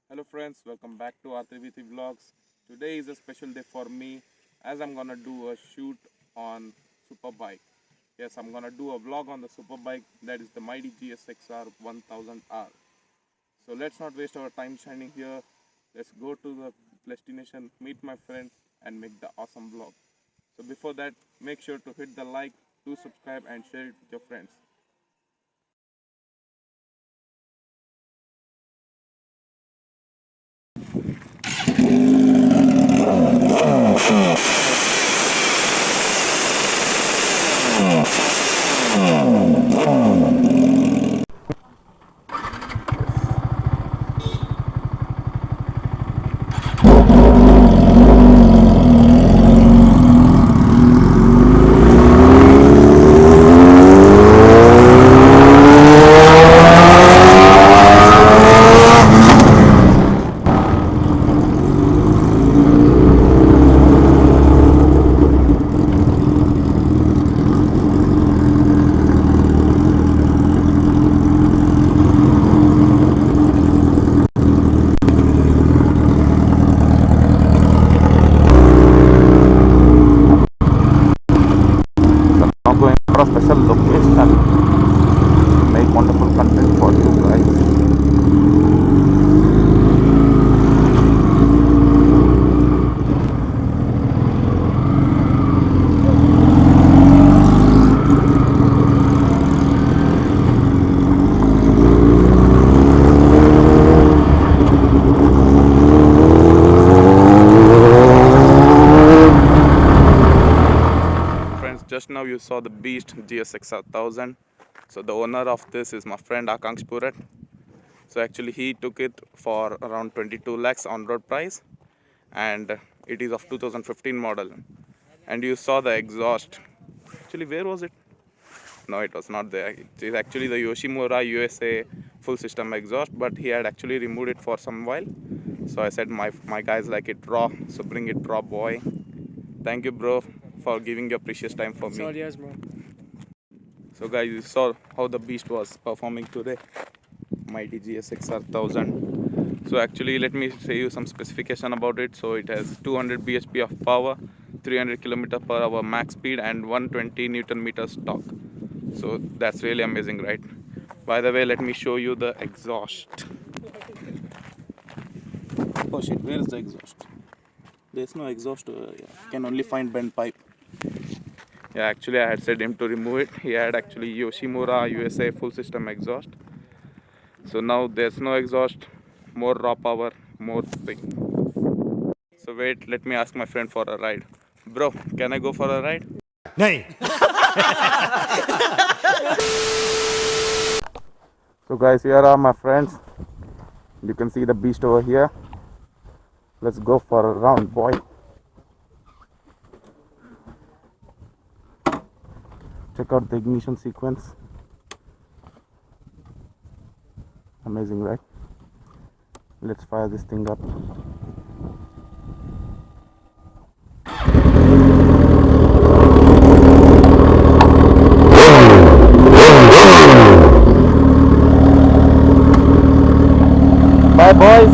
Hello friends, welcome back to R3V3 Vlogs. Today is a special day for me as I'm gonna do a shoot on Superbike. Yes, I'm gonna do a vlog on the Superbike, that is the mighty Gsxr 1000R. So let's not waste our time shining here. Let's go to the destination, meet my friend and make the awesome vlog. So before that, make sure to hit the like, do subscribe and share it with your friends. I'm going for a special location, make wonderful content for you guys. Friends, just now you saw the beast Gsxr 1000. So the owner of this is my friend Gsxr. So actually he took it for around 22 lakhs on road price, and it is of 2015 model. And you saw the exhaust. Actually, where was it? No, it was not there. It is actually the Yoshimura USA full system exhaust, but he had actually removed it for some while. So I said my guys like it raw, so bring it raw, boy. Thank you, bro, for giving your precious time for me. Sorry, yes, bro. So guys, you saw how the beast was performing today, mighty Gsxr 1000. So actually, let me say you some specification about it. So it has 200 bhp of power, 300 km/h max speed and 120 Newton meters torque. So that's really amazing, right? By the way, let me show you the exhaust. Oh shit, where is the exhaust? There's no exhaust. Can only find bent pipe. Yeah, actually I had said him to remove it. He had actually Yoshimura USA full system exhaust. So now there's no exhaust, more raw power, more thing. So wait, let me ask my friend for a ride. Bro, can I go for a ride? नहीं. So guys, here are my friends. You can see the beast over here. Let's go for a round, boy. Check out the ignition sequence. Amazing, right? Let's fire this thing up. Bye, boys.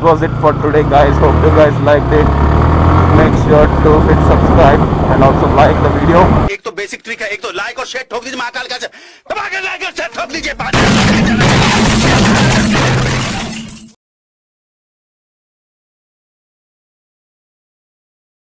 was it for today, guys. Hope you guys liked it. Make sure to hit subscribe and also like the video. एक तो basic trick है, एक तो like और share ठोक दीजिए महाकाल का, दबा के लाइक और शेयर ठोक दीजिए।